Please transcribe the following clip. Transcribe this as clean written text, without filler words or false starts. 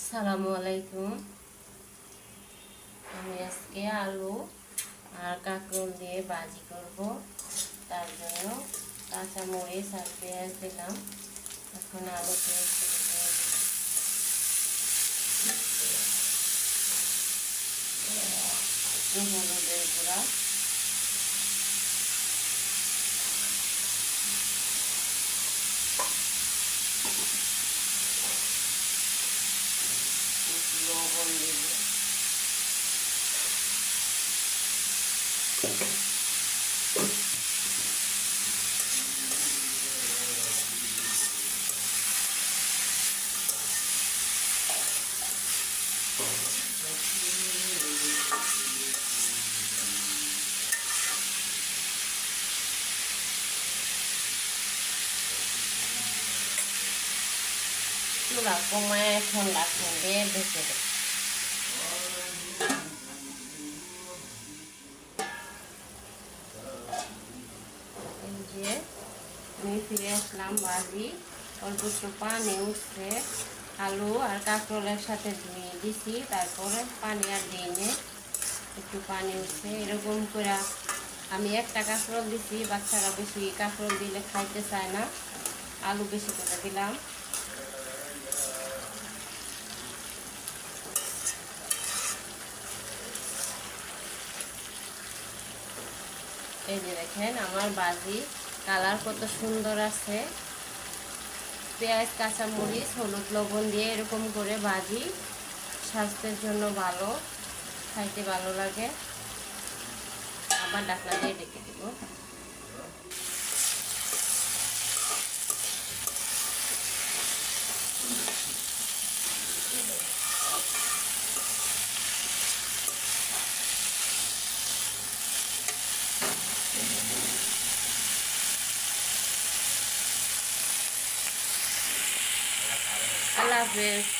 আসসালামু আলাইকুম। আমি আজকে আলু আর কাঁকরোল দিয়ে ভাজি করব। তার জন্য কাঁচা মরিচ আর পেঁয়াজ দিলাম। এখন আলু পেঁয়াজ হলুদের গুঁড়া, লবণ দিব, চুলা কমায় এখন ঢাকনা দিয়ে ঢেকে দেব। এই যে আমি ফিরে আসলাম ভাজি, অল্প একটু পানি উঠছে। আলু আর কাঁকরোলের সাথে ধুয়ে দিছি, তারপরে পানি আর দিয়ে একটু পানি উঠছে। এরকম করে আমি একটা কাঁকরোল দিছি, বাচ্চারা বেশি কাঁকরোল দিলে খাইতে চায় না, আলু বেশি করে দিলাম। এই যে দেখেন আমার ভাজি কালার কত সুন্দর আছে। পেঁয়াজ, কাঁচামরিচ, হলুদ, লবণ দিয়ে এরকম করে ভাজি স্বাস্থ্যের জন্য ভালো, খাইতে ভালো লাগে। আবার ঢাকনা দিয়ে ঢেকে দেব। আল্লাহ হাফেজ।